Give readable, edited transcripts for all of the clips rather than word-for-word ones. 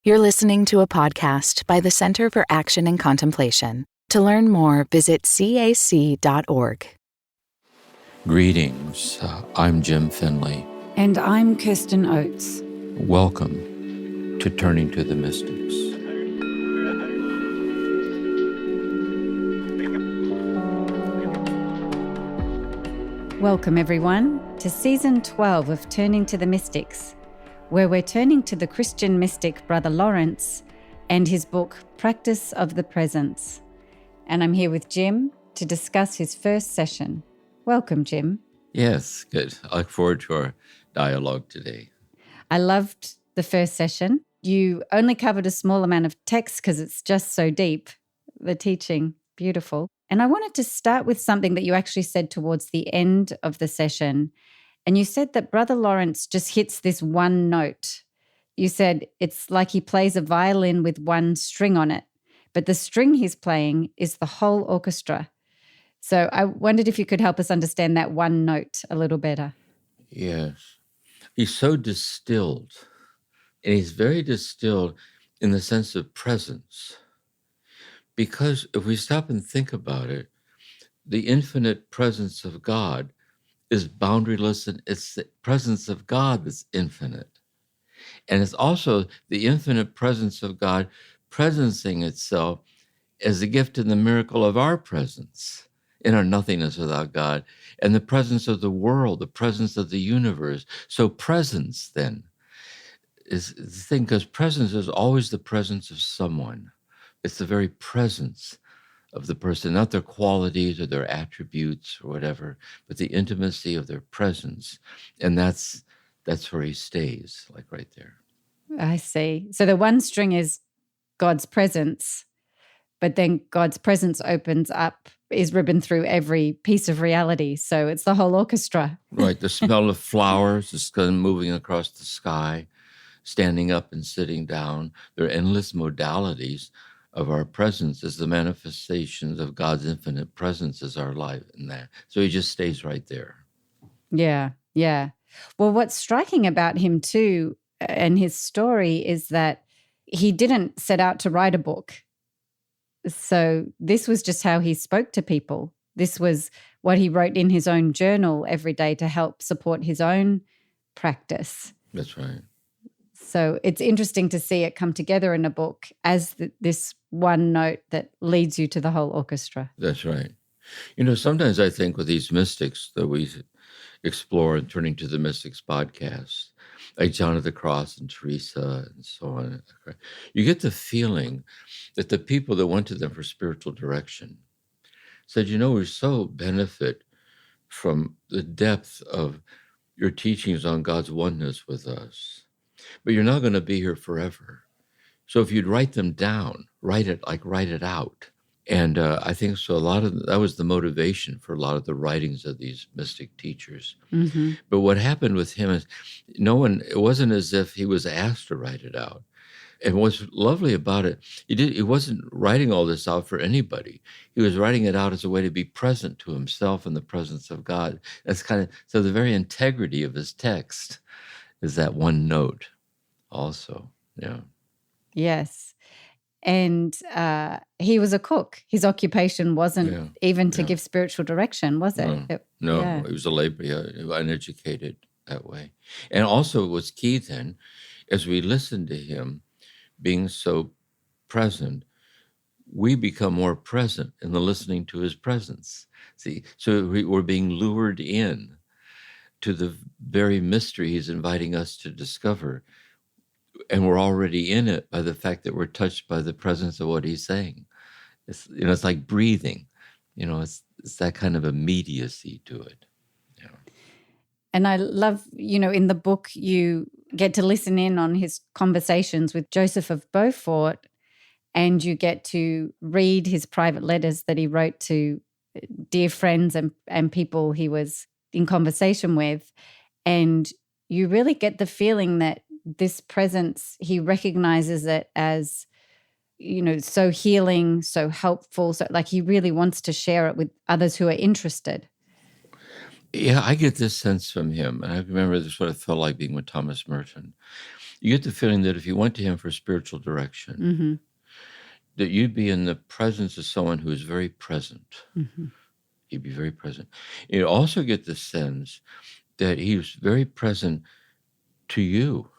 You're listening to a podcast by the Center for Action and Contemplation. To learn more, visit cac.org. Greetings. I'm Jim Finley. And I'm Kirsten Oates. Welcome to Turning to the Mystics. Welcome, everyone, to Season 12 of Turning to the Mystics, where we're turning to the Christian mystic Brother Lawrence and his book, Practice of the Presence. And I'm here with Jim to discuss his first session. Welcome, Jim. Yes, good. I look forward to our dialogue today. I loved the first session. You only covered a small amount of text because it's just so deep, the teaching, beautiful. And I wanted to start with something that you actually said towards the end of the session. And you said that Brother Lawrence just hits this one note. You said it's like he plays a violin with one string on it, but the string he's playing is the whole orchestra. So I wondered if you could help us understand that one note a little better. Yes. He's so distilled, and he's very distilled in the sense of presence. Because if we stop and think about it, the infinite presence of God is boundaryless, and it's the presence of God that's infinite. And it's also the infinite presence of God presencing itself as the gift and the miracle of our presence in our nothingness without God, and the presence of the world, the presence of the universe. So presence then is the thing, because presence is always the presence of someone. It's the very presence of the person, not their qualities or their attributes or whatever, but the intimacy of their presence. And that's where he stays, like right there. I see. So the one string is God's presence, but then God's presence opens up, is ribbon through every piece of reality. So it's the whole orchestra. Right. The smell of flowers is kind of moving across the sky, standing up and sitting down. There are endless modalities of our presence as the manifestations of God's infinite presence is our life in that. So he just stays right there. Yeah. Well, what's striking about him too, and his story, is that he didn't set out to write a book. So this was just how he spoke to people. This was what he wrote in his own journal every day to help support his own practice. That's right. So it's interesting to see it come together in a book as this one note that leads you to the whole orchestra. That's right. Sometimes I think with these mystics that we explore in Turning to the Mystics podcast, like John of the Cross and Teresa and so on, you get the feeling that the people that went to them for spiritual direction said, we so benefit from the depth of your teachings on God's oneness with us, but you're not going to be here forever. So if you'd write them down, write it out. And I think so. A lot of that was the motivation for a lot of the writings of these mystic teachers. Mm-hmm. But what happened with him is it wasn't as if he was asked to write it out. And what's lovely about it, he wasn't writing all this out for anybody. He was writing it out as a way to be present to himself in the presence of God. That's so the very integrity of his text is that one note also. Yeah. Yes. And he was a cook. His occupation wasn't even to give spiritual direction, was it? No, he was uneducated that way. And also what's key then, as we listen to him being so present, we become more present in the listening to his presence. See, so we're being lured in to the very mystery he's inviting us to discover. And we're already in it by the fact that we're touched by the presence of what he's saying. It's like breathing. It's that kind of immediacy to it. Yeah. And I love, in the book, you get to listen in on his conversations with Joseph of Beaufort, and you get to read his private letters that he wrote to dear friends and people he was in conversation with. And you really get the feeling that this presence, he recognizes it as, so healing, so helpful. So like he really wants to share it with others who are interested. Yeah, I get this sense from him. And I remember this is what it felt like being with Thomas Merton. you get the feeling that if you went to him for spiritual direction, Mm-hmm. that you'd be in the presence of someone who is very present. Mm-hmm. He'd be very present. You also get the sense that he was very present to you.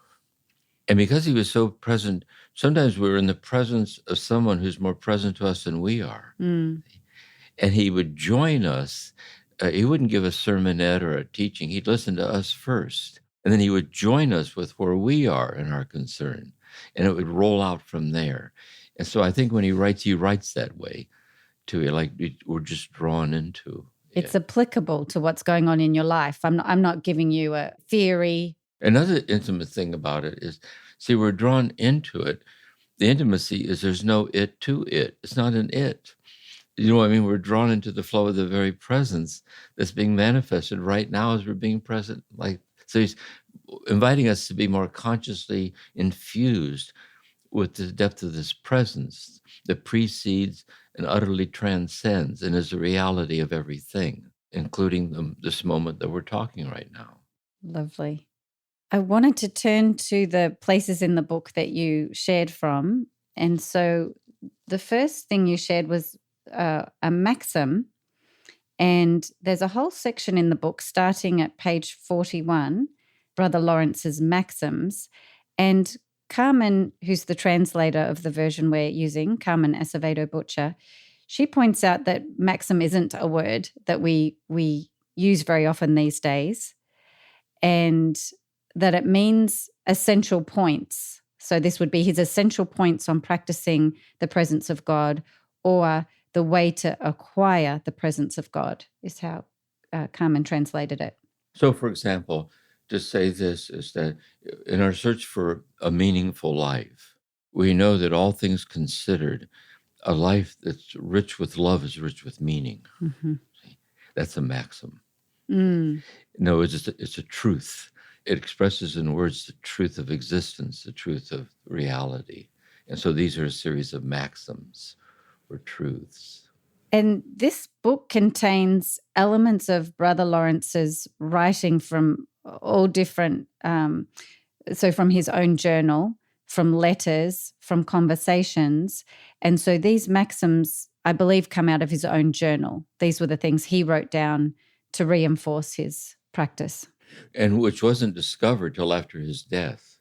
And because he was so present, sometimes we're in the presence of someone who's more present to us than we are. Mm. And he would join us. He wouldn't give a sermonette or a teaching. He'd listen to us first. And then he would join us with where we are in our concern. And it would roll out from there. And so I think when he writes that way too. Like we're just drawn into. It's applicable to what's going on in your life. I'm not giving you a theory. Another intimate thing about it is, see, we're drawn into it. The intimacy is there's no it to it. It's not an it. You know what I mean? We're drawn into the flow of the very presence that's being manifested right now as we're being present. So he's inviting us to be more consciously infused with the depth of this presence that precedes and utterly transcends and is the reality of everything, including this moment that we're talking right now. Lovely. I wanted to turn to the places in the book that you shared from. And so the first thing you shared was a maxim. And there's a whole section in the book starting at page 41, Brother Lawrence's maxims. And Carmen, who's the translator of the version we're using, Carmen Acevedo Butcher, she points out that maxim isn't a word that we use very often these days, and that it means essential points. So this would be his essential points on practicing the presence of God, or the way to acquire the presence of God, is how Carmen translated it. So, for example, to say this is that in our search for a meaningful life, we know that all things considered, a life that's rich with love is rich with meaning. Mm-hmm. See, that's a maxim. Mm. No, it's a truth. It expresses in words the truth of existence, the truth of reality. And so these are a series of maxims or truths. And this book contains elements of Brother Lawrence's writing from all different, so from his own journal, from letters, from conversations. And so these maxims, I believe, come out of his own journal. These were the things he wrote down to reinforce his practice. And which wasn't discovered till after his death.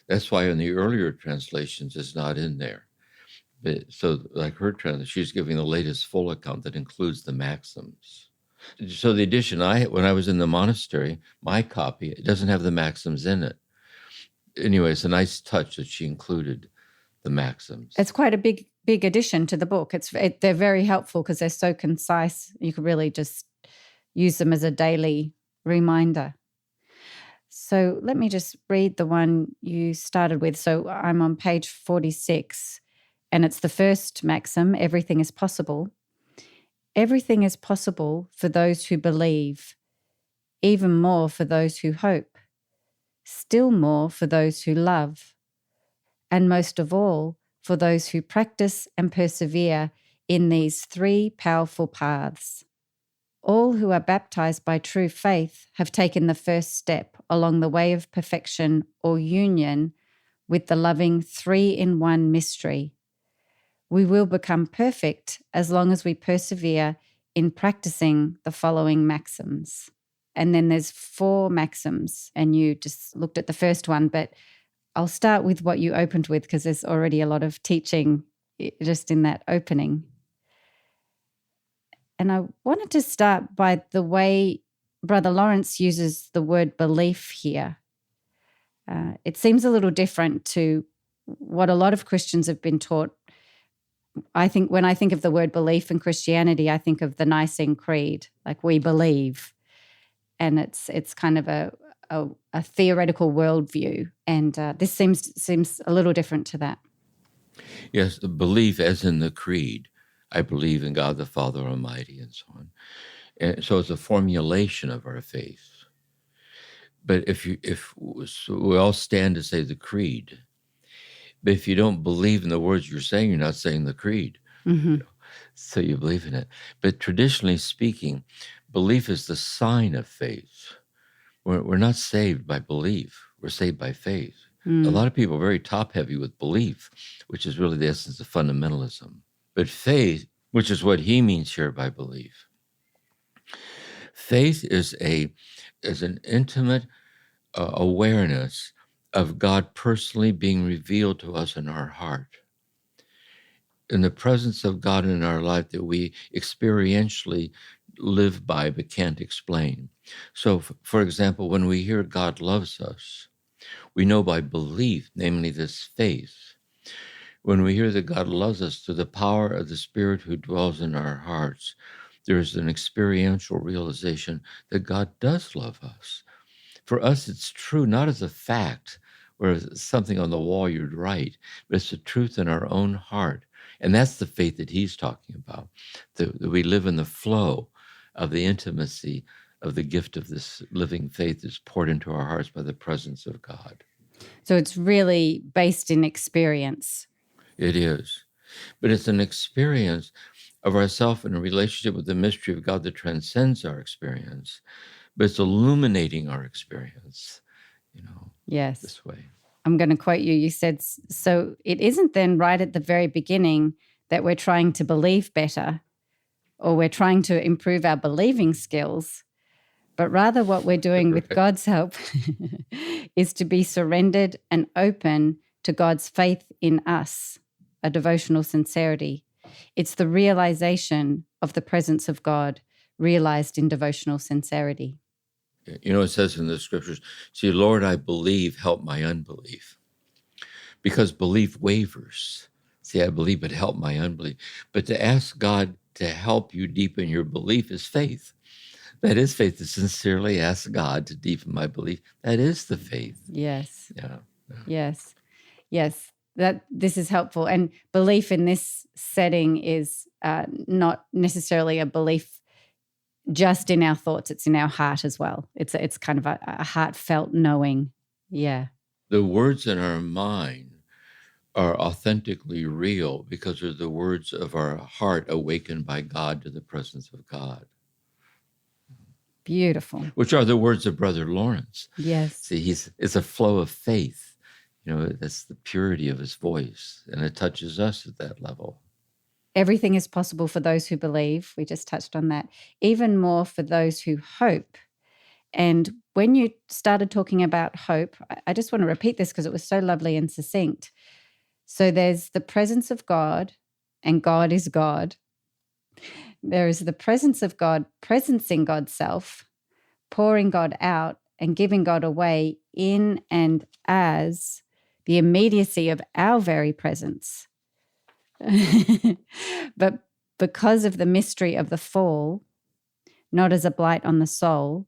That's why in the earlier translations it's not in there. But, so like her translation, she's giving the latest full account that includes the maxims. So the edition when I was in the monastery, my copy, it doesn't have the maxims in it. Anyway, it's a nice touch that she included the maxims. It's quite a big addition to the book. They're very helpful because they're so concise. You could really just use them as a daily reminder. So let me just read the one you started with. So I'm on page 46, and it's the first maxim: everything is possible. Everything is possible for those who believe, even more for those who hope, still more for those who love, and most of all for those who practice and persevere in these three powerful paths. All who are baptized by true faith have taken the first step along the way of perfection or union with the loving three-in-one mystery. We will become perfect as long as we persevere in practicing the following maxims. And then there's 4 maxims, and you just looked at the first one, but I'll start with what you opened with because there's already a lot of teaching just in that opening. And I wanted to start by the way Brother Lawrence uses the word belief here. It seems a little different to what a lot of Christians have been taught. I think when I think of the word belief in Christianity, I think of the Nicene Creed, like we believe. And it's kind of a theoretical worldview. And this seems a little different to that. Yes, the belief as in the creed. I believe in God the Father Almighty and so on. And so it's a formulation of our faith. But so we all stand to say the creed, but if you don't believe in the words you're saying, you're not saying the creed. Mm-hmm. So you believe in it. But traditionally speaking, belief is the sign of faith. We're not saved by belief. We're saved by faith. A lot of people are very top-heavy with belief, which is really the essence of fundamentalism. But faith, which is what he means here by belief, faith is an intimate awareness of God personally being revealed to us in our heart, in the presence of God in our life that we experientially live by but can't explain. So, for example, when we hear God loves us, we know by belief, namely this faith. When we hear that God loves us through the power of the Spirit who dwells in our hearts, there is an experiential realization that God does love us. For us, it's true not as a fact or as something on the wall you'd write, but it's the truth in our own heart. And that's the faith that he's talking about, that we live in the flow of the intimacy of the gift of this living faith that's poured into our hearts by the presence of God. So it's really based in experience. It is. But it's an experience of ourself in a relationship with the mystery of God that transcends our experience, but it's illuminating our experience, Yes. this way. I'm going to quote you. You said, so it isn't then right at the very beginning that we're trying to believe better or we're trying to improve our believing skills, but rather what we're doing with God's help is to be surrendered and open to God's faith in us, a devotional sincerity. It's the realization of the presence of God realized in devotional sincerity. It says in the scriptures, see, Lord, I believe, help my unbelief. Because belief wavers. See, I believe, but help my unbelief. But to ask God to help you deepen your belief is faith. That is faith, to sincerely ask God to deepen my belief. That is the faith. Yes. Yeah. Yes. Yes. This is helpful. And belief in this setting is not necessarily a belief just in our thoughts. It's in our heart as well. It's kind of a heartfelt knowing. Yeah. The words in our mind are authentically real because they're the words of our heart awakened by God to the presence of God. Beautiful. Which are the words of Brother Lawrence. Yes. See, it's a flow of faith. That's the purity of his voice, and it touches us at that level. Everything is possible for those who believe. We just touched on that. Even more for those who hope. And when you started talking about hope, I just want to repeat this because it was so lovely and succinct. So there's the presence of God, and God is God. There is the presence of God, presencing God's self, pouring God out and giving God away in and as the immediacy of our very presence. But because of the mystery of the fall, not as a blight on the soul,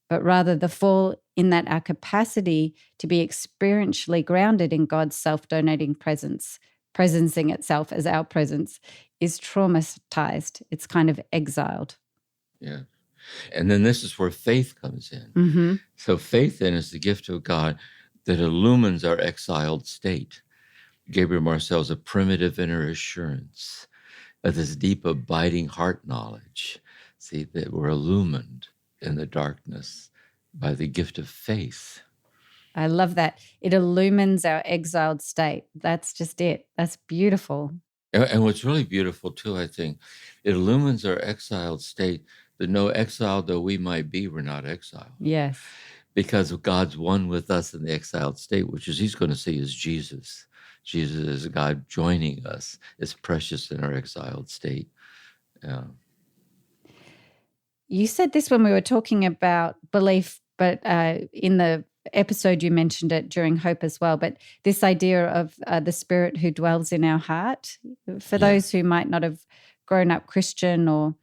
but rather the fall in that our capacity to be experientially grounded in God's self-donating presence, presencing itself as our presence, is traumatized. It's kind of exiled. Yeah. And then this is where faith comes in. Mm-hmm. So faith then is the gift of God that illumines our exiled state. Gabriel Marcel's a primitive inner assurance of this deep abiding heart knowledge. See, that we're illumined in the darkness by the gift of faith. I love that. It illumines our exiled state. That's just it. That's beautiful. And what's really beautiful too, I think, it illumines our exiled state that no exile though we might be, we're not exiled. Yes. Because God's one with us in the exiled state, which is he's going to see as Jesus. Jesus is God joining us. It's precious in our exiled state. Yeah. You said this when we were talking about belief, but in the episode you mentioned it during Hope as well. But this idea of the Spirit who dwells in our heart, for those who might not have grown up Christian or,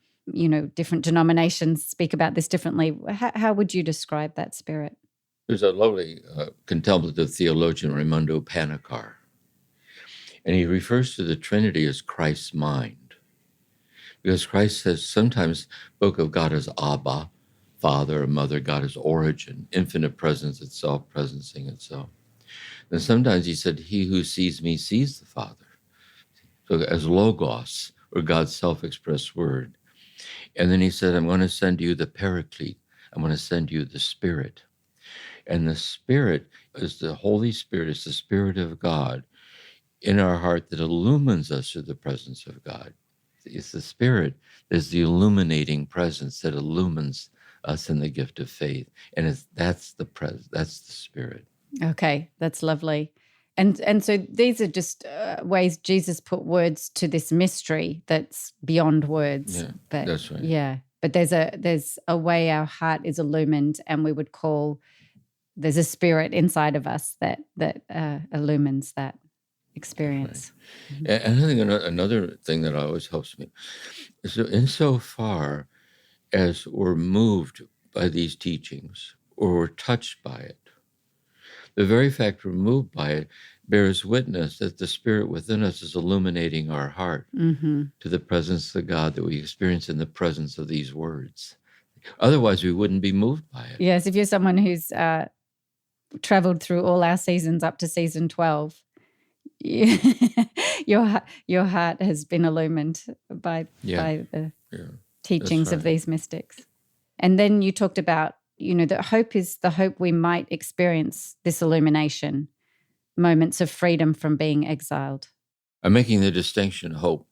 different denominations speak about this differently. How would you describe that Spirit? There's a lovely contemplative theologian, Raimundo Panikkar, and he refers to the Trinity as Christ's mind. Because Christ says sometimes spoke of God as Abba, Father, or Mother, God as origin, infinite presence itself, presencing itself. Then sometimes he said, he who sees me sees the Father. So as Logos, or God's self-expressed word. And then he said, I'm going to send you the Paraclete. I'm going to send you the Spirit. And the Spirit is the Holy Spirit, is the Spirit of God in our heart that illumines us to the presence of God. It's the Spirit is the illuminating presence that illumines us in the gift of faith. And that's the Spirit. Okay, that's lovely. And so these are just ways Jesus put words to this mystery that's beyond words. Yeah, but that's right. Yeah, but there's a way our heart is illumined, and we would call there's a spirit inside of us that illumines that experience. Right. And I think another thing that always helps me is insofar as we're moved by these teachings or we're touched by it, the very fact we're moved by it bears witness that the Spirit within us is illuminating our heart to the presence of God that we experience in the presence of these words. Otherwise, we wouldn't be moved by it. Yes, if you're someone who's traveled through all our seasons up to season 12, your heart has been illumined by the teachings of these mystics. And then you talked about, that hope is the hope we might experience this illumination, moments of freedom from being exiled. I'm making the distinction, hope,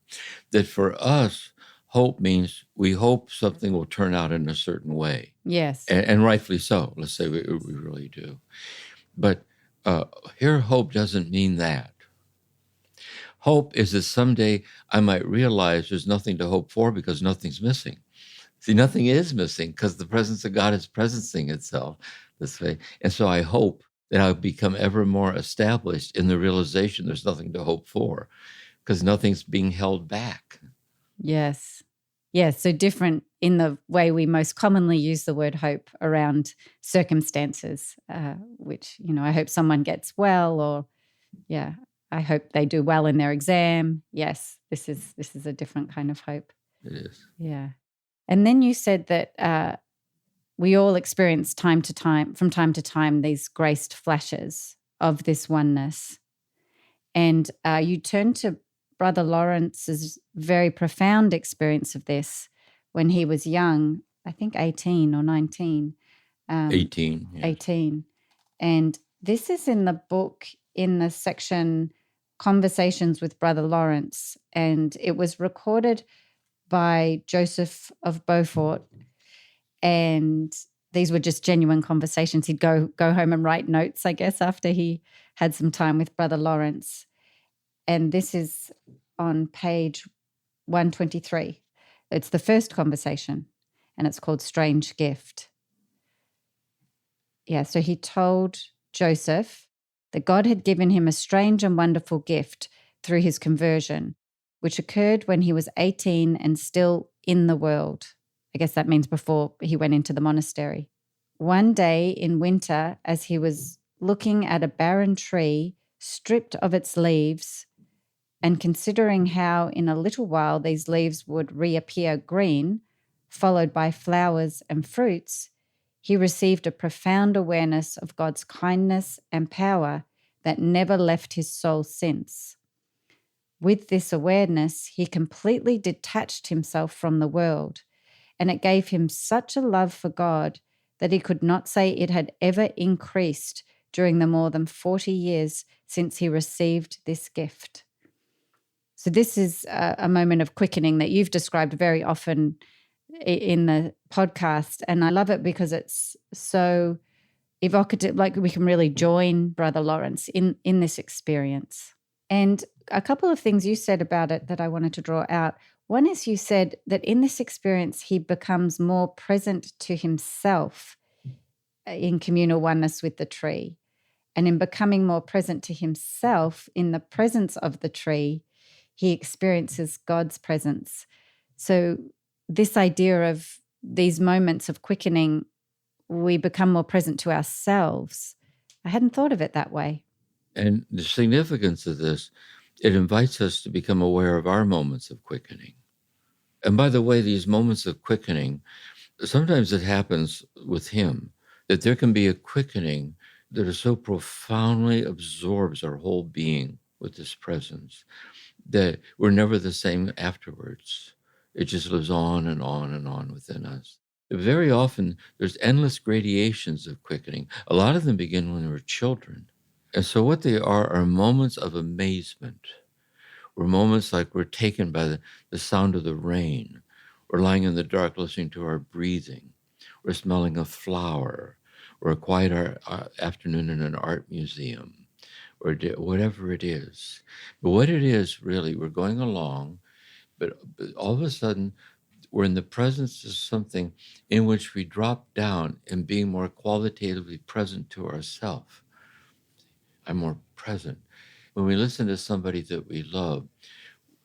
that for us, hope means we hope something will turn out in a certain way. Yes. And rightfully so. Let's say we really do. But here, hope doesn't mean that. Hope is that someday I might realize there's nothing to hope for because nothing's missing. See, nothing is missing because the presence of God is presencing itself this way. And so I hope that I'll become ever more established in the realization there's nothing to hope for because nothing's being held back. Yes. Yes. So different in the way we most commonly use the word hope around circumstances, which, I hope someone gets well, or, I hope they do well in their exam. Yes, this is a different kind of hope. It is. Yeah. And then you said that we all experience from time to time, these graced flashes of this oneness. And you turned to Brother Lawrence's very profound experience of this when he was young, I think 18 or 19. 18. Yes. 18. And this is in the book in the section Conversations with Brother Lawrence. And it was recorded by Joseph of Beaufort, and these were just genuine conversations. He'd go home and write notes, I guess, after he had some time with Brother Lawrence. And this is on page 123. It's the first conversation, and it's called Strange Gift. Yeah, so he told Joseph that God had given him a strange and wonderful gift through his conversion, which occurred when he was 18 and still in the world. I guess that means before he went into the monastery. One day in winter, as he was looking at a barren tree stripped of its leaves and considering how in a little while these leaves would reappear green, followed by flowers and fruits, he received a profound awareness of God's kindness and power that never left his soul since. With this awareness, he completely detached himself from the world, and it gave him such a love for God that he could not say it had ever increased during the more than 40 years since he received this gift. So this is a moment of quickening that you've described very often in the podcast, and I love it because it's so evocative, like we can really join Brother Lawrence in this experience. And a couple of things you said about it that I wanted to draw out. One is you said that in this experience, he becomes more present to himself in communal oneness with the tree. And in becoming more present to himself in the presence of the tree, he experiences God's presence. So this idea of these moments of quickening, we become more present to ourselves. I hadn't thought of it that way. And the significance of this, it invites us to become aware of our moments of quickening. And by the way, these moments of quickening, sometimes it happens with him, that there can be a quickening that is so profoundly absorbs our whole being with this presence that we're never the same afterwards. It just lives on and on and on within us. very often there's endless gradations of quickening. A lot of them begin when we're children. And so what they are moments of amazement, or moments like we're taken by the sound of the rain. We're lying in the dark listening to our breathing. We're smelling a flower, or a quiet afternoon in an art museum, or whatever it is. But what it is really, we're going along, but all of a sudden, we're in the presence of something in which we drop down and being more qualitatively present to ourselves. I'm more present. When we listen to somebody that we love,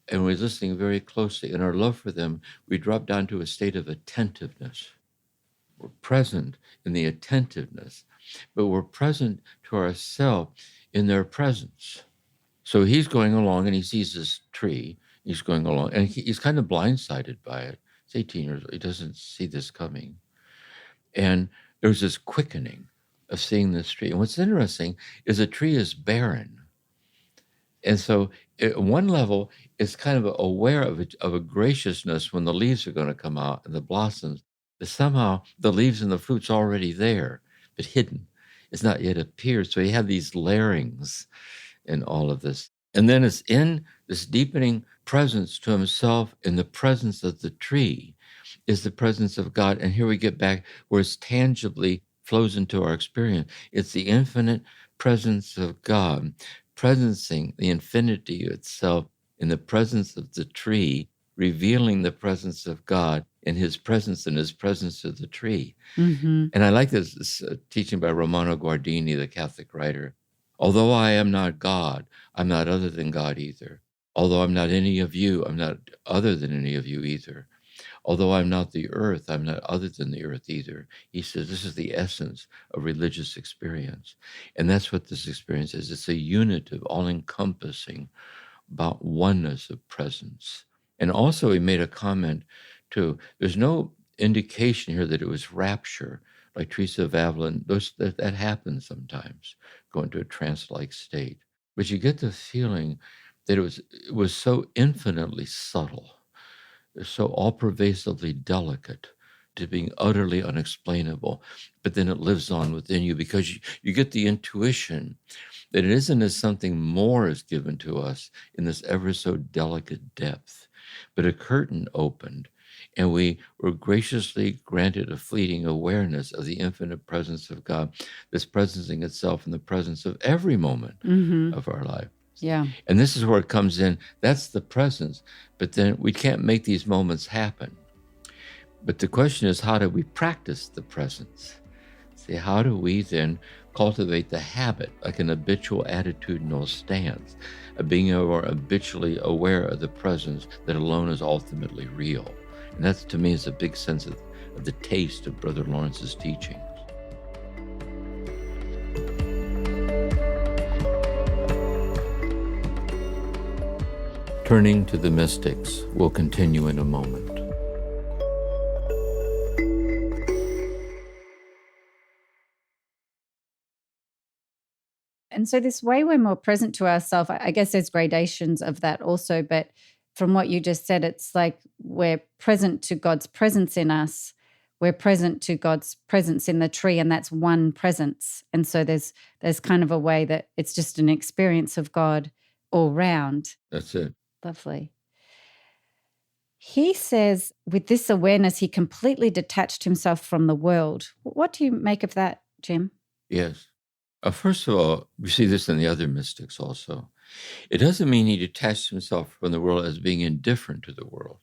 and we're listening very closely, and our love for them, we drop down to a state of attentiveness. We're present in the attentiveness, but we're present to ourselves in their presence. So he's going along and he sees this tree. He's going along and he's kind of blindsided by it. He's 18 years old. He doesn't see this coming. And there's this quickening of seeing this tree. And what's interesting is the tree is barren. And so at one level, it's kind of aware of a graciousness when the leaves are going to come out and the blossoms, but somehow the leaves and the fruit's already there, but hidden. It's not yet appeared. So you have these layerings in all of this. And then it's in this deepening presence to himself, in the presence of the tree is the presence of God. And here we get back where it's tangibly flows into our experience. It's the infinite presence of God, presencing the infinity itself in the presence of the tree, revealing the presence of God in his presence and his presence of the tree. Mm-hmm. And I like this teaching by Romano Guardini, the Catholic writer. Although I am not God, I'm not other than God either. Although I'm not any of you, I'm not other than any of you either. Although I'm not the earth, I'm not other than the earth either. He says this is the essence of religious experience. And that's what this experience is. It's a unitive, all-encompassing about oneness of presence. And also he made a comment too. There's no indication here that it was rapture, like Teresa of Avila. That happens sometimes, go into a trance-like state. But you get the feeling that it was so infinitely subtle, so all-pervasively delicate, to being utterly unexplainable, but then it lives on within you because you get the intuition that it isn't as something more is given to us in this ever so delicate depth, but a curtain opened, and we were graciously granted a fleeting awareness of the infinite presence of God, that's presencing itself in the presence of every moment of our life. Yeah. And this is where it comes in. That's the presence. But then we can't make these moments happen. But the question is, how do we practice the presence? See, how do we then cultivate the habit, like an habitual attitudinal stance, of being more habitually aware of the presence that alone is ultimately real? And that, to me, is a big sense of the taste of Brother Lawrence's teaching. Turning to the mystics, we'll continue in a moment. And so this way we're more present to ourselves, I guess there's gradations of that also, but from what you just said, it's like we're present to God's presence in us. We're present to God's presence in the tree, and that's one presence. And so there's kind of a way that it's just an experience of God all round. That's it. Lovely. He says with this awareness, he completely detached himself from the world. What do you make of that, Jim? Yes. First of all, we see this in the other mystics also. It doesn't mean he detached himself from the world as being indifferent to the world,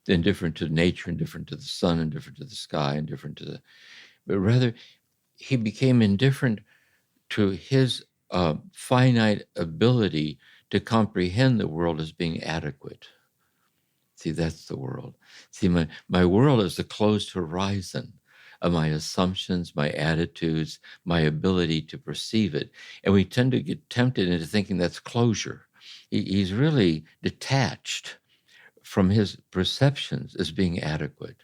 indifferent to nature, indifferent to the sun, indifferent to the sky, indifferent to the... But rather, he became indifferent to his finite ability to comprehend the world as being adequate. See, that's the world. See, my world is the closed horizon of my assumptions, my attitudes, my ability to perceive it. And we tend to get tempted into thinking that's closure. He's really detached from his perceptions as being adequate.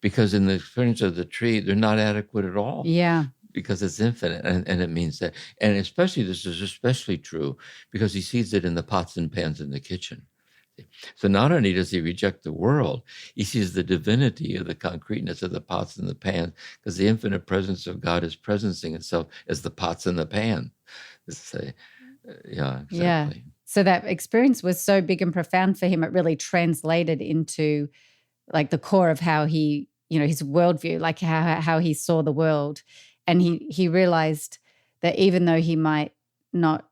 Because in the experience of the tree, they're not adequate at all. Yeah. Because it's infinite, and it means that. And especially, this is especially true because he sees it in the pots and pans in the kitchen. So not only does he reject the world, he sees the divinity of the concreteness of the pots and the pans, because the infinite presence of God is presencing itself as the pots and the pan. Yeah, exactly. Yeah. So that experience was so big and profound for him, it really translated into like the core of how he, his worldview, like how he saw the world. And he realized that even though he might not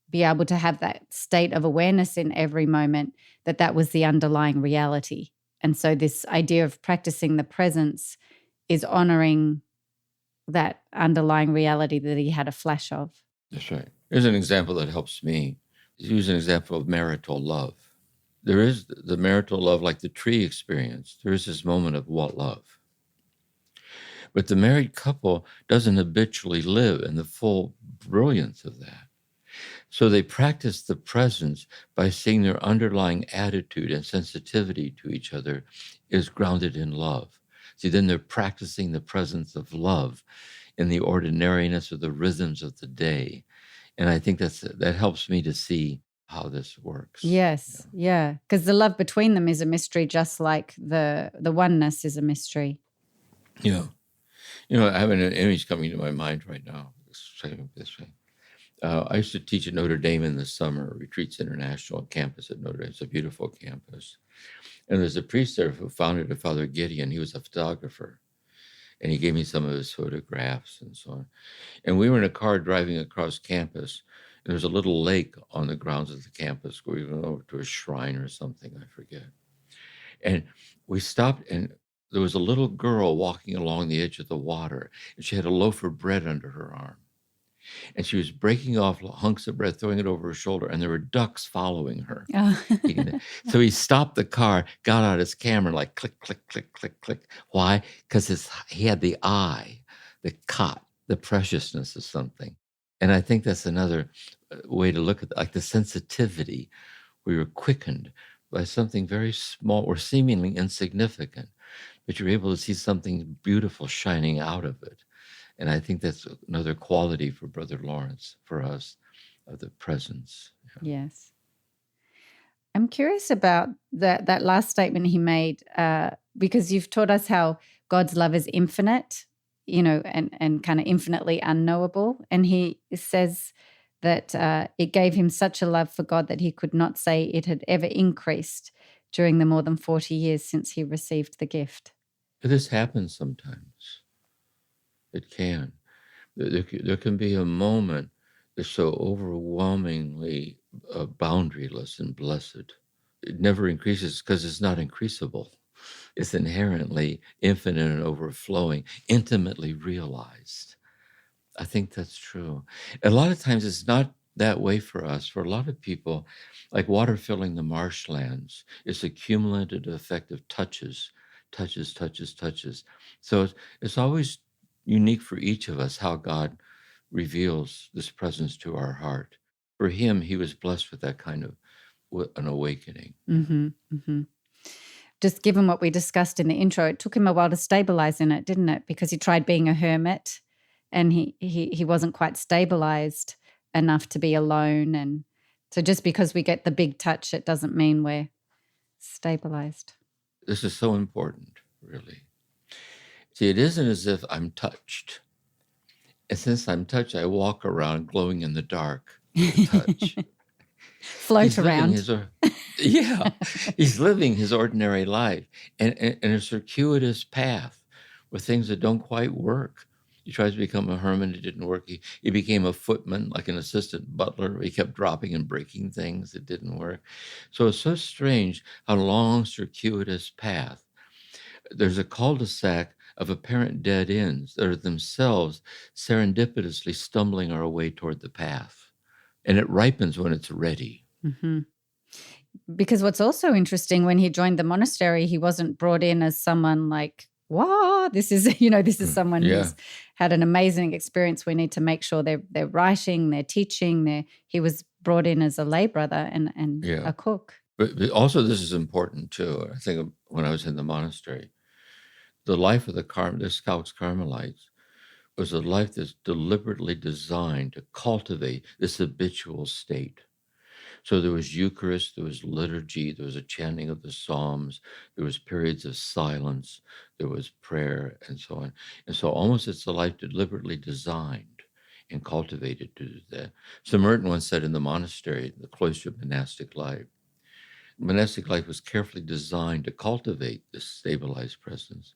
be able to have that state of awareness in every moment, that was the underlying reality. And so this idea of practicing the presence is honoring that underlying reality that he had a flash of. That's right. Here's an example that helps me. Use an example of marital love. There is the marital love, like the tree experience. There is this moment of what love. But the married couple doesn't habitually live in the full brilliance of that. So they practice the presence by seeing their underlying attitude and sensitivity to each other is grounded in love. See, then they're practicing the presence of love in the ordinariness of the rhythms of the day. And I think that helps me to see how this works. Yes, yeah. Because the love between them is a mystery, just like the oneness is a mystery. Yeah. I have an image coming to my mind right now. This way. I used to teach at Notre Dame in the summer, Retreats International campus at Notre Dame. It's a beautiful campus. And there's a priest there who founded a Father Gideon. He was a photographer. And he gave me some of his photographs and so on. And we were in a car driving across campus. And there was a little lake on the grounds of the campus. We went over to a shrine or something, I forget. And we stopped, and there was a little girl walking along the edge of the water. And she had a loaf of bread under her arm. And she was breaking off hunks of bread, throwing it over her shoulder, and there were ducks following her. Oh. So he stopped the car, got out his camera, like click, click, click, click, click. Why? Because he had the eye that caught the preciousness of something. And I think that's another way to look at it, like the sensitivity. We were quickened by something very small or seemingly insignificant, but you're able to see something beautiful shining out of it. And I think that's another quality for Brother Lawrence, for us, of the presence. Yeah. Yes. I'm curious about that last statement he made, because you've taught us how God's love is infinite, and kind of infinitely unknowable. And he says that it gave him such a love for God that he could not say it had ever increased during the more than 40 years since he received the gift. This happens sometimes. It can. There can be a moment that's so overwhelmingly boundaryless and blessed. It never increases because it's not increasable. It's inherently infinite and overflowing, intimately realized. I think that's true. A lot of times it's not that way for us. For a lot of people, like water filling the marshlands, it's a cumulative effect of touches. So it's always unique for each of us how God reveals this presence to our heart. For him, he was blessed with that kind of an awakening. Mm-hmm, mm-hmm. Just given what we discussed in the intro, it took him a while to stabilize in it, didn't it? Because he tried being a hermit and he wasn't quite stabilized enough to be alone. And so just because we get the big touch, it doesn't mean we're stabilized. This is so important, really. See, it isn't as if I'm touched. And since I'm touched, I walk around glowing in the dark with touch. Float around. He's living his ordinary life and a circuitous path with things that don't quite work. He tries to become a hermit. It didn't work. He became a footman, like an assistant butler. He kept dropping and breaking things. It didn't work. So it's so strange how long, circuitous path. There's a cul-de-sac of apparent dead ends that are themselves serendipitously stumbling our way toward the path. And it ripens when it's ready. Mm-hmm. Because what's also interesting, when he joined the monastery, he wasn't brought in as someone like, wow, this is someone who's had an amazing experience. We need to make sure they're writing, they're teaching. He was brought in as a lay brother and a cook. But also this is important too. I think when I was in the monastery, the life of the Scouts Carmelites was a life that's deliberately designed to cultivate this habitual state. So there was Eucharist, there was liturgy, there was a chanting of the Psalms, there was periods of silence, there was prayer, and so on. And so almost it's a life deliberately designed and cultivated to do that. So Merton once said in the monastery, the cloistered monastic life was carefully designed to cultivate this stabilized presence.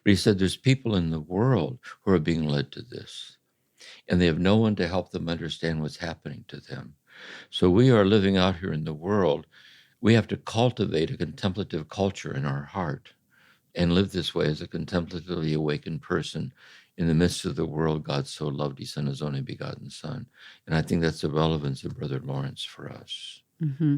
But he said there's people in the world who are being led to this, and they have no one to help them understand what's happening to them. So we are living out here in the world. We have to cultivate a contemplative culture in our heart and live this way as a contemplatively awakened person in the midst of the world God so loved, he sent his only begotten Son. And I think that's the relevance of Brother Lawrence for us. Mm-hmm.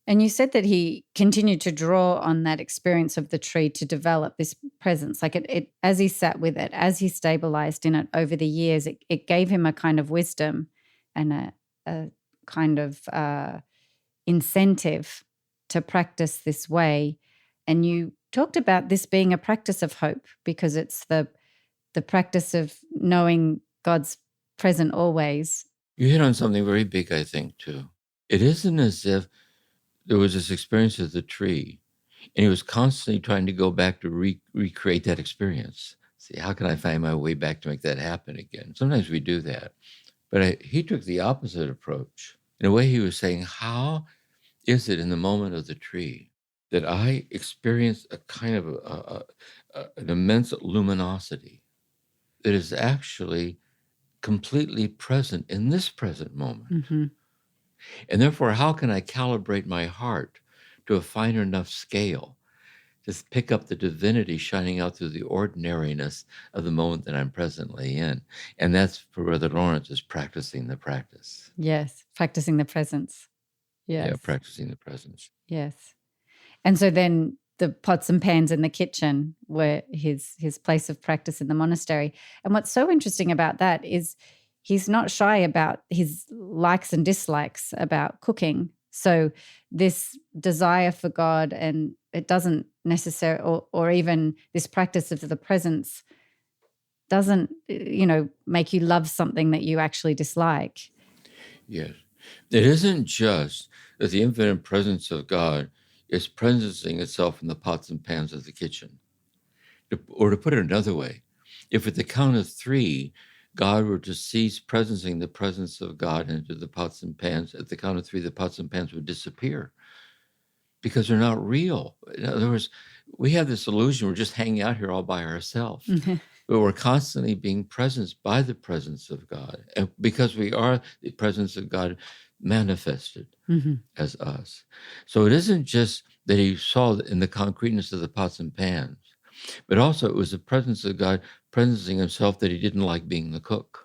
And you said that he continued to draw on that experience of the tree to develop this presence. Like it as he sat with it, as he stabilized in it over the years, it gave him a kind of wisdom and a kind of incentive to practice this way. And you talked about this being a practice of hope because it's the practice of knowing God's present always. You hit on something very big, I think, too. It isn't as if there was this experience of the tree, and he was constantly trying to go back to recreate that experience. See, how can I find my way back to make that happen again? Sometimes we do that. But he took the opposite approach. In a way, he was saying, how is it in the moment of the tree that I experience a kind of an immense luminosity that is actually completely present in this present moment? Mm-hmm. And therefore, how can I calibrate my heart to a finer enough scale to pick up the divinity shining out through the ordinariness of the moment that I'm presently in? And that's, for Brother Lawrence, is practicing the practice. Yes, practicing the presence. Yes. Yeah, practicing the presence. Yes. And so then the pots and pans in the kitchen were his place of practice in the monastery. And what's so interesting about that is he's not shy about his likes and dislikes about cooking. So this desire for God, and it doesn't necessarily, or even this practice of the presence doesn't, make you love something that you actually dislike. Yes. It isn't just that the infinite presence of God is presencing itself in the pots and pans of the kitchen. Or to put it another way, if at the count of 3, God were to cease presencing the presence of God into the pots and pans, at the count of 3, the pots and pans would disappear because they're not real. In other words, we have this illusion we're just hanging out here all by ourselves. But we're constantly being presenced by the presence of God. And because we are the presence of God manifested as us. So it isn't just that he saw in the concreteness of the pots and pans, but also it was the presence of God presencing himself that he didn't like being the cook.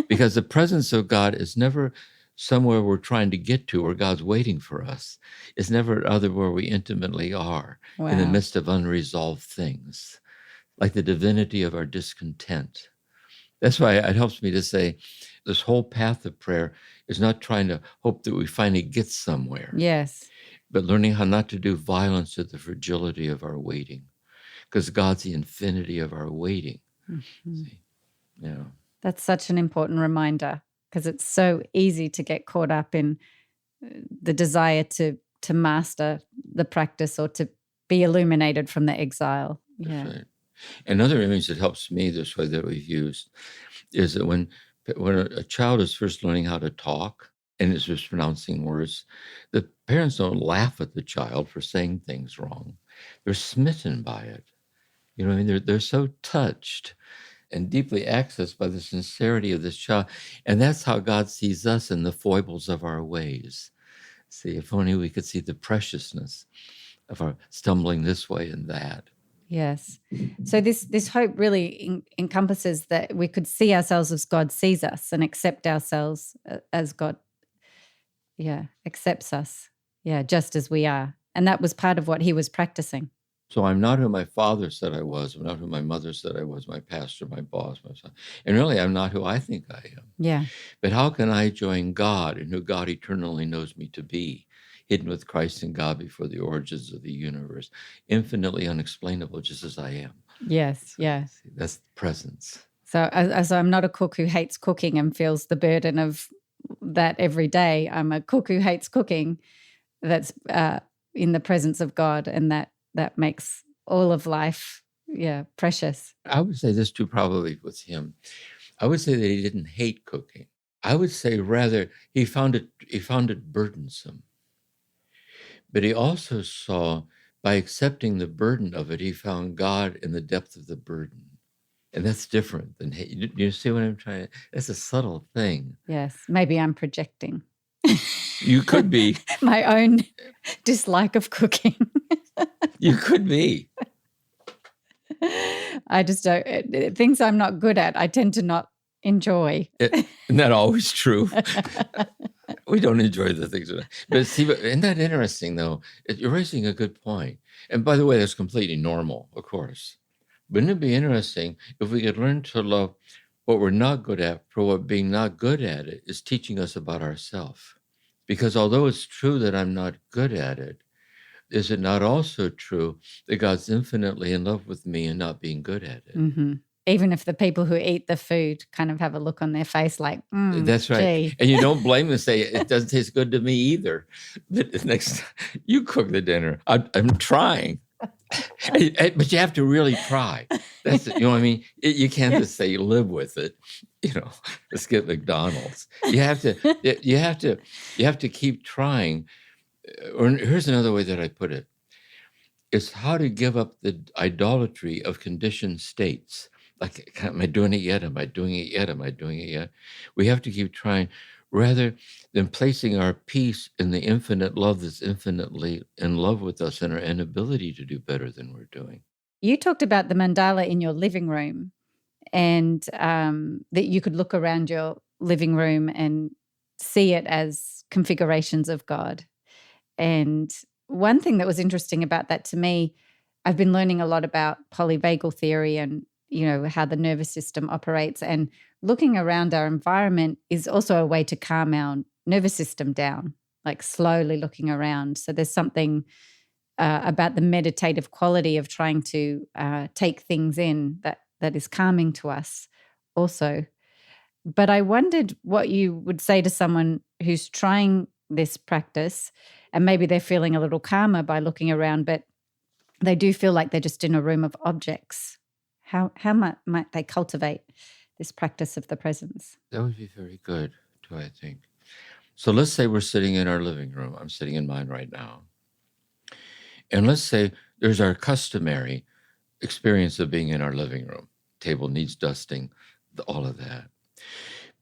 Because the presence of God is never somewhere we're trying to get to, where God's waiting for us. It's never other where we intimately are in the midst of unresolved things, like the divinity of our discontent. That's why it helps me to say this whole path of prayer is not trying to hope that we finally get somewhere. Yes. But learning how not to do violence to the fragility of our waiting, because God's the infinity of our waiting. See? Yeah. That's such an important reminder, because it's so easy to get caught up in the desire to master the practice or to be illuminated from the exile. Yeah. That's right. Another image that helps me this way that we've used is that when a child is first learning how to talk and is just pronouncing words, the parents don't laugh at the child for saying things wrong. They're smitten by it. You know what I mean? They're so touched and deeply accessed by the sincerity of this child. And that's how God sees us in the foibles of our ways. See, if only we could see the preciousness of our stumbling this way and that. Yes. So this hope really encompasses that we could see ourselves as God sees us and accept ourselves as God, accepts us, just as we are. And that was part of what he was practicing. So I'm not who my father said I was. I'm not who my mother said I was, my pastor, my boss, my son. And really, I'm not who I think I am. Yeah. But how can I join God and who God eternally knows me to be? Hidden with Christ and God before the origins of the universe, infinitely unexplainable, just as I am. Yes, yes. That's presence. So I'm not a cook who hates cooking and feels the burden of that every day. I'm a cook who hates cooking. That's in the presence of God, and that makes all of life, precious. I would say this too, probably with him. I would say that he didn't hate cooking. I would say rather he found it burdensome. But he also saw, by accepting the burden of it, he found God in the depth of the burden. And that's different than hate. You see what I'm trying to? That's a subtle thing. Yes, maybe I'm projecting. You could be. My own dislike of cooking. You could be. I just don't, things I'm not good at, I tend to not enjoy. Isn't that always true? We don't enjoy the things. But see, isn't that interesting, though? You're raising a good point. And by the way, that's completely normal, of course. Wouldn't it be interesting if we could learn to love what we're not good at for what being not good at it is teaching us about ourselves? Because although it's true that I'm not good at it, is it not also true that God's infinitely in love with me and not being good at it? Mm-hmm. Even if the people who eat the food kind of have a look on their face like, that's right. Gee. And you don't blame them and say, it doesn't taste good to me either. But the next time you cook the dinner, I'm trying. But you have to really try. That's you know what I mean. You can't just say live with it. Let's get McDonald's. You have to keep trying. Or here's another way that I put it: it's how to give up the idolatry of conditioned states. Like, am I doing it yet? Am I doing it yet? Am I doing it yet? We have to keep trying, rather than placing our peace in the infinite love that's infinitely in love with us and our inability to do better than we're doing. You talked about the mandala in your living room, and that you could look around your living room and see it as configurations of God. And one thing that was interesting about that to me, I've been learning a lot about polyvagal theory and how the nervous system operates, and looking around our environment is also a way to calm our nervous system down, like slowly looking around. So there's something about the meditative quality of trying to take things in that is calming to us also. But I wondered what you would say to someone who's trying this practice, and maybe they're feeling a little calmer by looking around, but they do feel like they're just in a room of objects. How might they cultivate this practice of the presence? That would be very good, too, I think. So let's say we're sitting in our living room. I'm sitting in mine right now. And let's say there's our customary experience of being in our living room. Table needs dusting, all of that.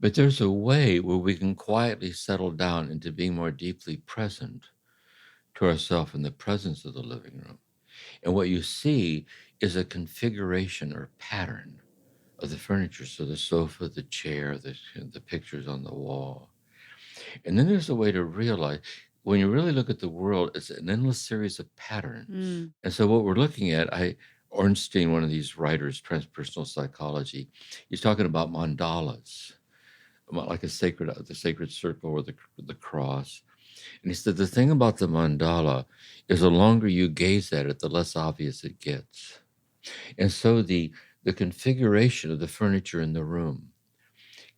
But there's a way where we can quietly settle down into being more deeply present to ourselves in the presence of the living room. And what you see is a configuration or pattern of the furniture. So the sofa, the chair, the pictures on the wall. And then there's a way to realize, when you really look at the world, it's an endless series of patterns. And so what we're looking at, Ornstein, one of these writers, transpersonal psychology, he's talking about mandalas, like the sacred circle or the cross. And he said, the thing about the mandala is the longer you gaze at it, the less obvious it gets. And so the configuration of the furniture in the room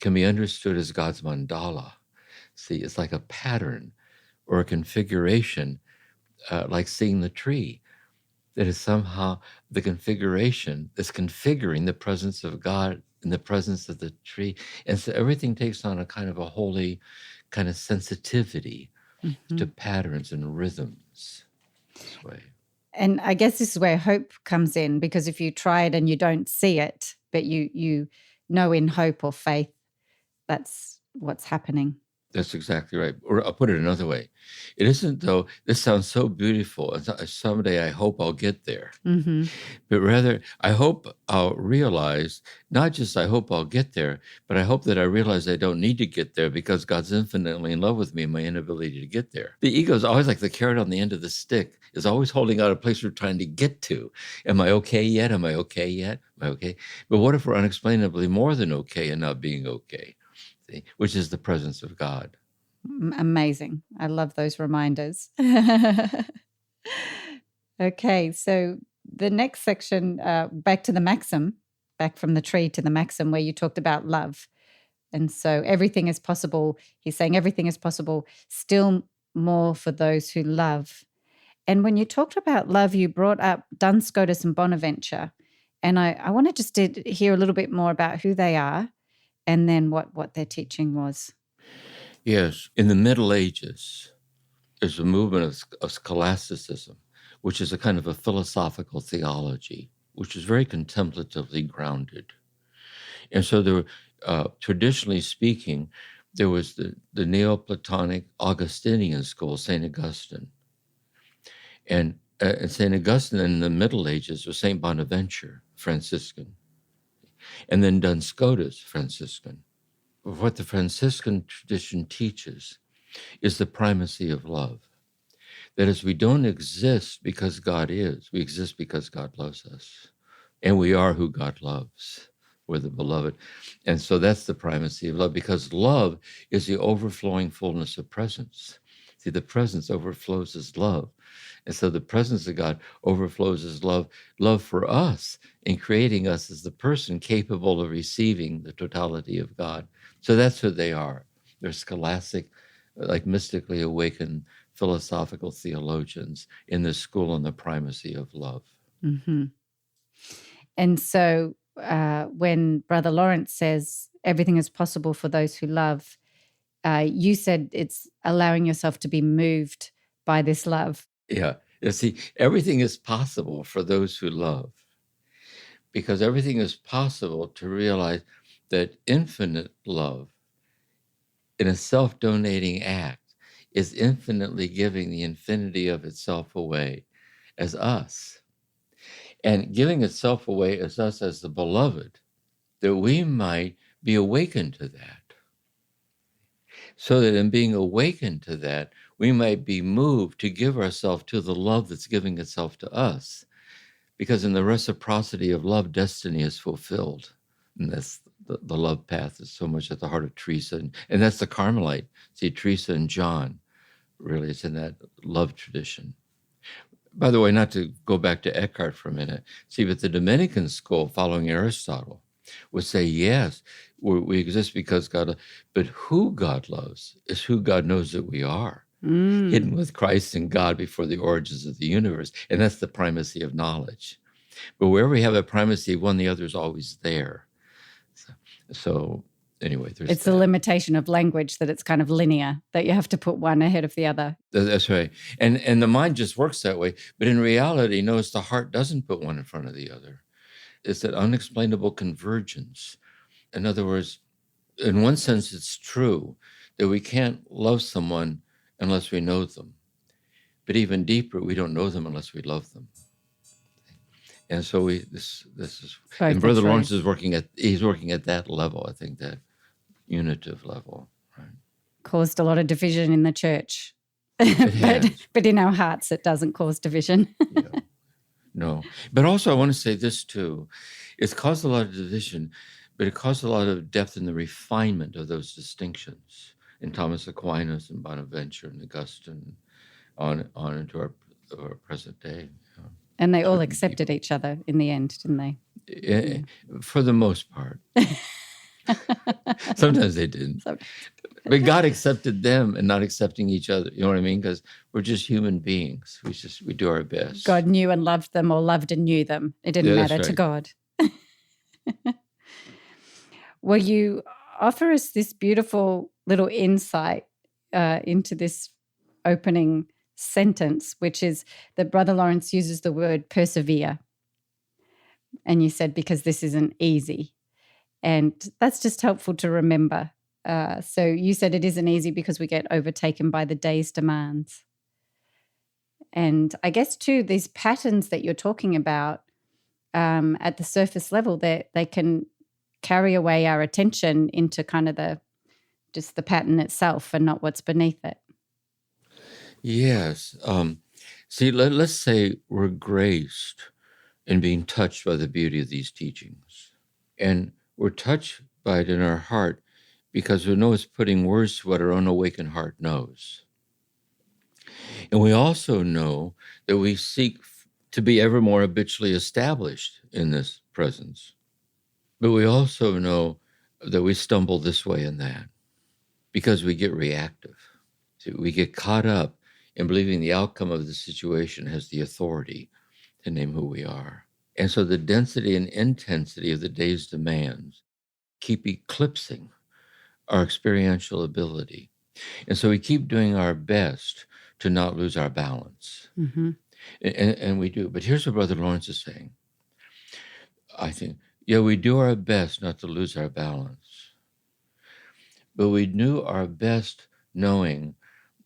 can be understood as God's mandala. See, it's like a pattern or a configuration, like seeing the tree, that is somehow the configuration that's configuring the presence of God in the presence of the tree. And so everything takes on a kind of a holy kind of sensitivity to patterns and rhythms this way. And I guess this is where hope comes in, because if you try it and you don't see it, but you know in hope or faith, that's what's happening. That's exactly right. Or I'll put it another way. It isn't, though, this sounds so beautiful. Someday I hope I'll get there. But rather, I hope I'll realize, not just I hope I'll get there, but I hope that I realize I don't need to get there because God's infinitely in love with me and my inability to get there. The ego is always like the carrot on the end of the stick, is always holding out a place we're trying to get to. Am I okay yet? Am I okay yet? Am I okay? But what if we're unexplainably more than okay and not being okay? Which is the presence of God. Amazing. I love those reminders. Okay, so the next section, back to the maxim, back from the tree to the maxim, where you talked about love. And so everything is possible. He's saying everything is possible, still more for those who love. And when you talked about love, you brought up Duns Scotus and Bonaventure. And I wanted just to hear a little bit more about who they are and then what their teaching was. Yes, in the Middle Ages, there's a movement of scholasticism, which is a kind of a philosophical theology, which is very contemplatively grounded. And so there, traditionally speaking, there was the Neoplatonic Augustinian school, St. Augustine. And St. Augustine in the Middle Ages was St. Bonaventure, Franciscan. And then Duns Scotus, Franciscan. What the Franciscan tradition teaches is the primacy of love. That is, we don't exist because God is. We exist because God loves us. And we are who God loves. We're the beloved. And so that's the primacy of love, because love is the overflowing fullness of presence. See, the presence overflows as love. And so the presence of God overflows as love for us, in creating us as the person capable of receiving the totality of God. So that's who they are. They're scholastic, like mystically awakened philosophical theologians in the school on the primacy of love. Mm-hmm. And so when Brother Lawrence says everything is possible for those who love, you said it's allowing yourself to be moved by this love. Yeah. You see, everything is possible for those who love, because everything is possible to realize that infinite love, in a self-donating act, is infinitely giving the infinity of itself away as us, and giving itself away as us, as the beloved, that we might be awakened to that. So that in being awakened to that, we might be moved to give ourselves to the love that's giving itself to us. Because in the reciprocity of love, destiny is fulfilled. And that's the love path is so much at the heart of Teresa. And that's the Carmelite. See, Teresa and John, really, it's in that love tradition. By the way, not to go back to Eckhart for a minute, see, but the Dominican school, following Aristotle, would say, yes, we exist because God, but who God loves is who God knows that we are, hidden with Christ and God before the origins of the universe. And that's the primacy of knowledge. But wherever we have a primacy of one, the other is always there. So anyway, there's it's the limitation of language, that it's kind of linear, that you have to put one ahead of the other. That's right. And the mind just works that way. But in reality, notice the heart doesn't put one in front of the other. It's that unexplainable convergence. In other words, in one sense, it's true that we can't love someone unless we know them. But even deeper, we don't know them unless we love them. And so this is, Right, and Brother right. Lawrence is working at that level, I think, that unitive level, right? Caused a lot of division in the church. It but in our hearts, it doesn't cause division. Yeah. No. But also I want to say this too. It's caused a lot of division, but it caused a lot of depth in the refinement of those distinctions in Thomas Aquinas and Bonaventure and Augustine on into our present day. And they all accepted each other in the end, didn't they? For the most part. Sometimes they didn't. But God accepted them and not accepting each other. You know what I mean? Because we're just human beings. We do our best. God knew and loved them, or loved and knew them. It didn't matter to God. Well, you offer us this beautiful little insight into this opening sentence, which is that Brother Lawrence uses the word persevere. And you said, because this isn't easy. And that's just helpful to remember. So you said it isn't easy because we get overtaken by the day's demands. And I guess, too, these patterns that you're talking about at the surface level, they can carry away our attention into kind of the pattern itself and not what's beneath it. Yes. See, let's say we're graced in being touched by the beauty of these teachings. And we're touched by it in our heart because we know it's putting words to what our own awakened heart knows. And we also know that we seek to be ever more habitually established in this presence. But we also know that we stumble this way and that because we get reactive. So we get caught up in believing the outcome of the situation has the authority to name who we are. And so the density and intensity of the day's demands keep eclipsing our experiential ability. And so we keep doing our best to not lose our balance. Mm-hmm. And we do. But here's what Brother Lawrence is saying. I think, yeah, we do our best not to lose our balance. But we do our best knowing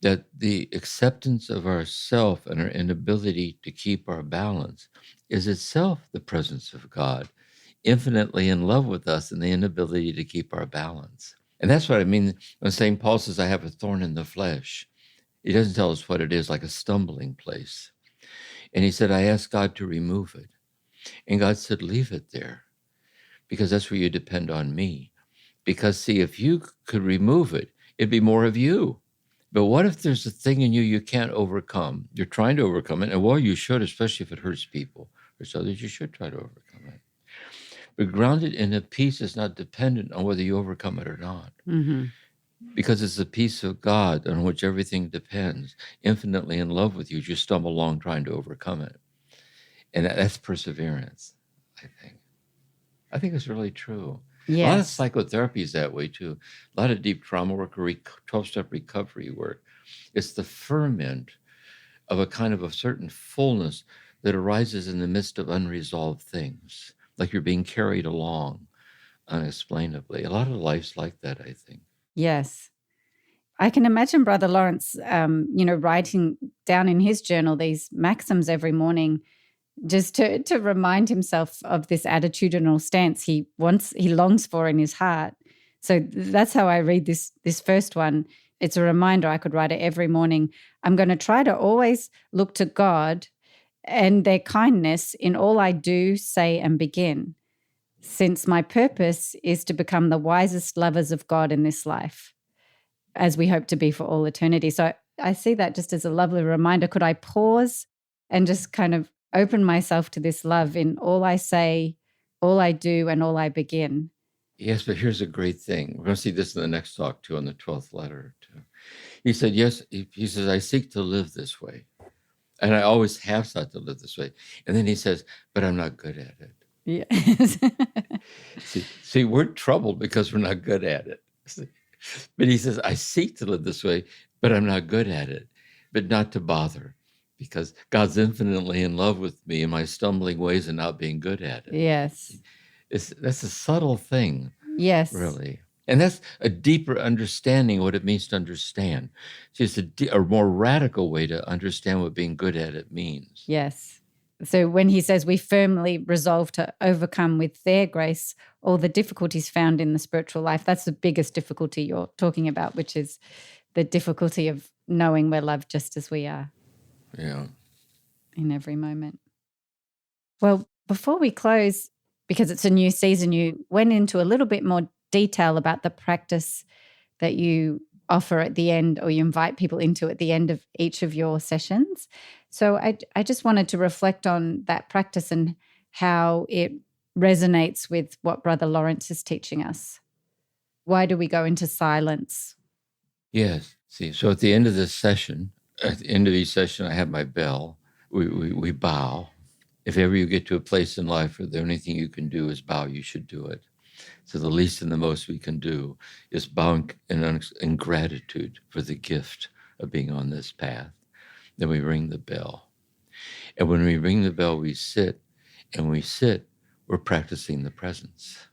that the acceptance of ourself and our inability to keep our balance is itself the presence of God, infinitely in love with us and the inability to keep our balance. And that's what I mean when St. Paul says, I have a thorn in the flesh. He doesn't tell us what it is, like a stumbling place. And he said, I asked God to remove it. And God said, leave it there, because that's where you depend on me. Because, see, if you could remove it, it'd be more of you. But what if there's a thing in you can't overcome? You're trying to overcome it. And well, you should, especially if it hurts people or others, you should try to overcome it. But grounded in a peace is not dependent on whether you overcome it or not. Mm-hmm. Because it's the peace of God on which everything depends, infinitely in love with you. You stumble along trying to overcome it. And that's perseverance, I think. I think it's really true. Yes. A lot of psychotherapy is that way too. A lot of deep trauma work or 12-step recovery work. It's the ferment of a kind of a certain fullness that arises in the midst of unresolved things, like you're being carried along unexplainably. A lot of life's like that, I think. Yes. I can imagine Brother Lawrence, writing down in his journal these maxims every morning, just to remind himself of this attitudinal stance he longs for in his heart. So that's how I read this first one. It's a reminder. I could write it every morning. I'm going to try to always look to God and their kindness in all I do, say, and begin, since my purpose is to become the wisest lovers of God in this life, as we hope to be for all eternity. So I see that just as a lovely reminder. Could I pause and just kind of open myself to this love in all I say, all I do, and all I begin? Yes, but here's a great thing. We're going to see this in the next talk too, on the 12th letter too. He said, yes, he says, I seek to live this way. And I always have sought to live this way. And then he says, but I'm not good at it. Yes. see, we're troubled because we're not good at it. But he says, I seek to live this way, but I'm not good at it. But not to bother, because God's infinitely in love with me and my stumbling ways and not being good at it. Yes. That's a subtle thing. Yes. Really. And that's a deeper understanding of what it means to understand. See, it's a more radical way to understand what being good at it means. Yes. So when he says we firmly resolve to overcome with their grace all the difficulties found in the spiritual life, that's the biggest difficulty you're talking about, which is the difficulty of knowing we're loved just as we are. Yeah. In every moment. Well, before we close, because it's a new season, you went into a little bit more detail about the practice that you offer at the end, or you invite people into at the end of each of your sessions. So I just wanted to reflect on that practice and how it resonates with what Brother Lawrence is teaching us. Why do we go into silence? Yes. See, so at the end of this session, at the end of each session, I have my bell. We bow. If ever you get to a place in life where the only thing you can do is bow, you should do it. So the least and the most we can do is bow in gratitude for the gift of being on this path. Then we ring the bell. And when we ring the bell, we sit, and we sit, we're practicing the presence.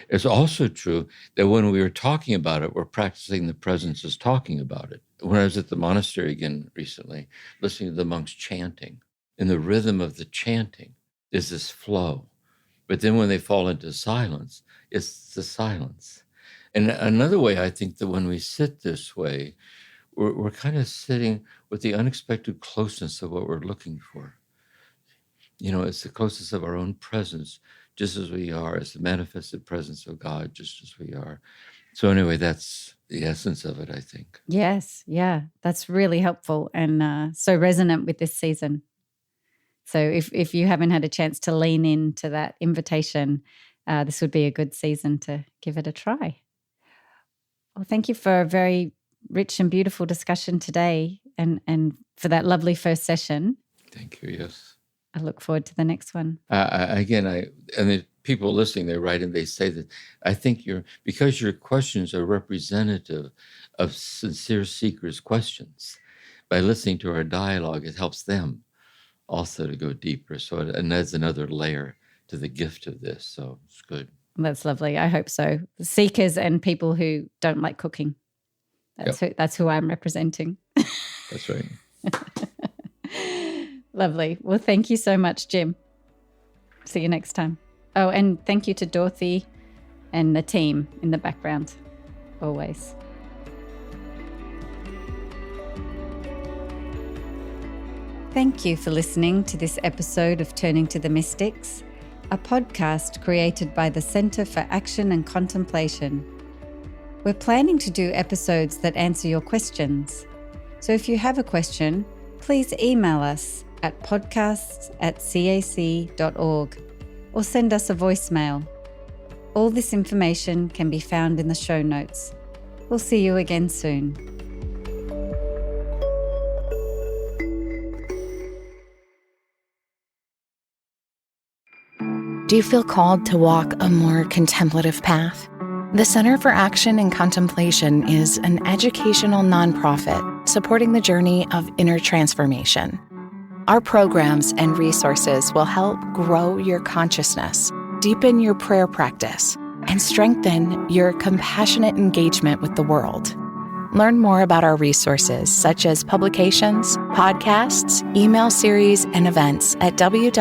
It's also true that when we were talking about it, we're practicing the presence as talking about it. When I was at the monastery again recently, listening to the monks chanting, in the rhythm of the chanting is this flow. But then when they fall into silence, it's the silence. And another way, I think that when we sit this way, we're kind of sitting with the unexpected closeness of what we're looking for. You know, it's the closeness of our own presence, just as we are. It's the manifested presence of God, just as we are. So anyway, that's the essence of it, I think. Yes. Yeah. That's really helpful and so resonant with this season. So if you haven't had a chance to lean into that invitation, this would be a good season to give it a try. Well, thank you for a very rich and beautiful discussion today, and for that lovely first session. Thank you, yes. I look forward to the next one. And the people listening, they write and they say that I think because your questions are representative of sincere seekers' questions. By listening to our dialogue, it helps them also to go deeper. So it adds another layer to the gift of this. So it's good. That's lovely. I hope so. Seekers and people who don't like cooking. That's who I'm representing. That's right. Lovely. Well, thank you so much, Jim. See you next time. Oh, and thank you to Dorothy and the team in the background, always. Thank you for listening to this episode of Turning to the Mystics, a podcast created by the Center for Action and Contemplation. We're planning to do episodes that answer your questions. So if you have a question, please email us at podcasts@cac.org or send us a voicemail. All this information can be found in the show notes. We'll see you again soon. Do you feel called to walk a more contemplative path? The Center for Action and Contemplation is an educational nonprofit supporting the journey of inner transformation. Our programs and resources will help grow your consciousness, deepen your prayer practice, and strengthen your compassionate engagement with the world. Learn more about our resources, such as publications, podcasts, email series, and events at www.cac.org.